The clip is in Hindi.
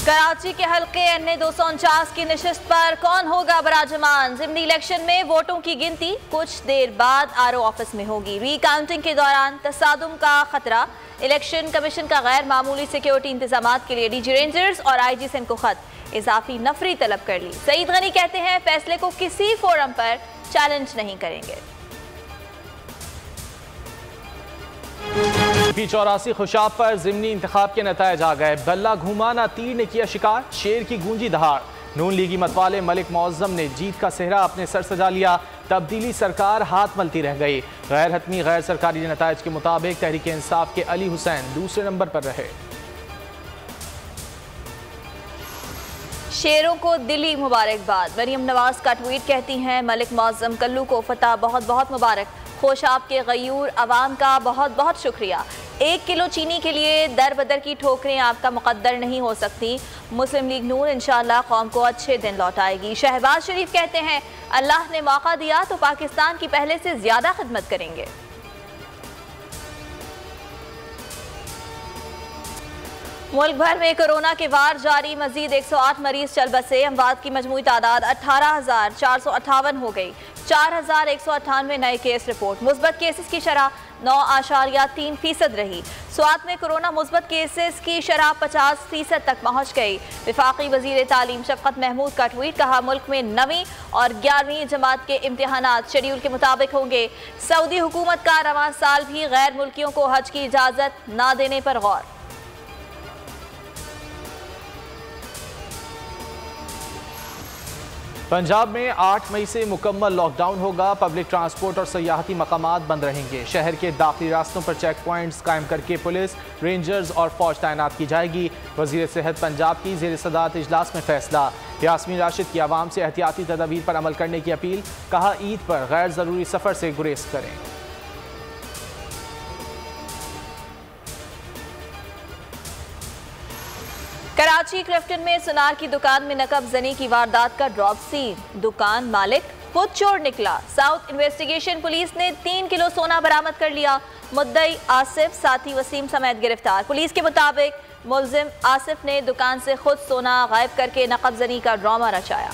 कराची के हल्के NA 249 की नशिस्त पर कौन होगा बराजमान। ज़िमनी इलेक्शन में वोटों की गिनती कुछ देर बाद RO ऑफिस में होगी। रीकाउंटिंग के दौरान तसादुम का खतरा। इलेक्शन कमीशन का गैर मामूली सिक्योरिटी इंतजाम के लिए DG रेंजर्स और IG सिंध को खत, इजाफी नफरी तलब कर ली। सईद गनी कहते हैं फैसले को किसी फोरम पर चैलेंज नहीं करेंगे। P84 खुशाब पर ज़िमनी इंतखाब के नतायज आ गए। बल्ला घुमाना तीर ने किया शिकार, शेर की गूंजी दहाड़। नून लीगी मतवाले मलिक मौज़म ने जीत का सेहरा अपने सर सजा लिया। तब्दीली सरकार हाथ मलती रह गई। गैर हतमी गैर सरकारी नतायज के मुताबिक तहरीक इंसाफ के अली हुसैन दूसरे नंबर पर रहे। शेरों को दिली मुबारकबाद। मरियम नवाज का ट्वीट कहती हैं मलिक मौज़म कल्लू को फतह बहुत बहुत मुबारक। खोशाब के गयूर अवाम का बहुत बहुत शुक्रिया। 1 किलो चीनी के लिए दर बदर की ठोकरें आपका मुकद्दर नहीं हो सकती। मुस्लिम लीग नून इंशाअल्लाह कौम को अच्छे दिन लौटाएगी। शहबाज शरीफ कहते हैं अल्लाह ने मौका दिया तो पाकिस्तान की पहले से ज्यादा खिदमत करेंगे। मुल्क भर में कोरोना के वार जारी, मजीद 108 मरीज चल बसे। अमवात की मजमूई तादाद 18,458 हो गई। 4,198 नए केस रिपोर्ट। मुस्बत केसेस की शरह 9.3% रही। स्वात में कोरोना मुस्बत केसेस की शरह 50% तक पहुँच गई। वफाकी वजीर तालीम शफकत महमूद का ट्वीट, कहा मुल्क में 9वीं और 11वीं जमात के इम्तिहानात शेड्यूल के मुताबिक होंगे। सऊदी हुकूमत का रवां साल भी गैर मुल्कियों को हज की इजाज़त न देने पर गौर। पंजाब में 8 मई से मुकम्मल लॉकडाउन होगा। पब्लिक ट्रांसपोर्ट और सयाहती मकामात बंद रहेंगे। शहर के दाखिली रास्तों पर चेक पॉइंट्स कायम करके पुलिस, रेंजर्स और फौज तैनात की जाएगी। वज़ीर सेहत पंजाब की ज़ेर सदारत इजलास में फैसला। यास्मीन राशिद की आवाम से एहतियाती तदाबीर पर अमल करने की अपील, कहा ईद पर गैर ज़रूरी सफ़र से गुरेज करें। कराची क्लिफ्टन में सुनार की दुकान में नकब जनी की वारदात का ड्रॉप सीन। दुकान मालिक खुद चोर निकला। साउथ इन्वेस्टिगेशन पुलिस ने 3 किलो सोना बरामद कर लिया। मुद्दई आसिफ, साथी वसीम समेत गिरफ्तार। पुलिस के मुताबिक मुलजिम आसिफ ने दुकान से खुद सोना गायब करके नकब जनी का ड्रामा रचाया।